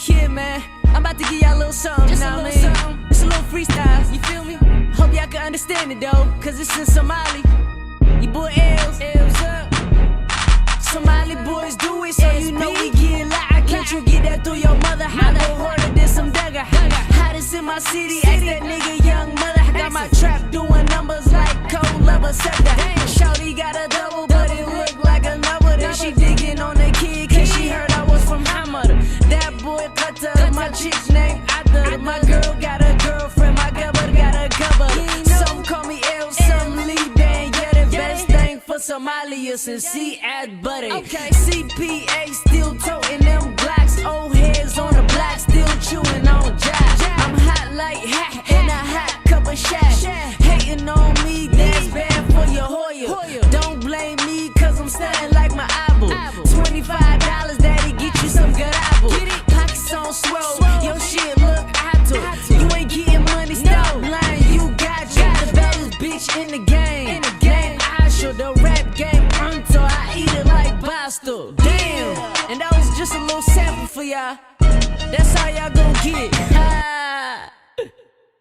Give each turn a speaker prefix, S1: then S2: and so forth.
S1: Yeah, man, I'm about to give y'all a little something, you know what I mean? It's a little freestyle, you feel me? Hope y'all can understand it though, cause it's in Somali. Your boy L's up. Somali boys do it, so you know we get live. Can't you get that through your mother? How go harder than some dagger? Hottest in my city, ask that nigga young mother. I got my trap doing numbers like cold lover sector. Shawty got a double, but it look like another. Then she digging on the kid, cause she heard I was from Hamada. That boy Qatar, my chick named Ada. My girl got a girlfriend, my gubber got a cover. Some call me L, some Liban. Yeah, the best thing for Somalia since C at Buddy. CPA still toting them blacks. Old heads on the block, still chewing on jack. I'm hot like hat in a hot cup of shack. Hating on me, that's bad for your Hoya. Don't blame me, cause I'm stunting like my apple. $25, daddy, get you some good apple. Pockets on swole, your shit look apple. You ain't getting money, stop lying, you got the baddest bitch in the game. Name Asha, the rap game until I eat it like Basta. Damn, and that was just a little sample for y'all. That's how y'all gon' get it.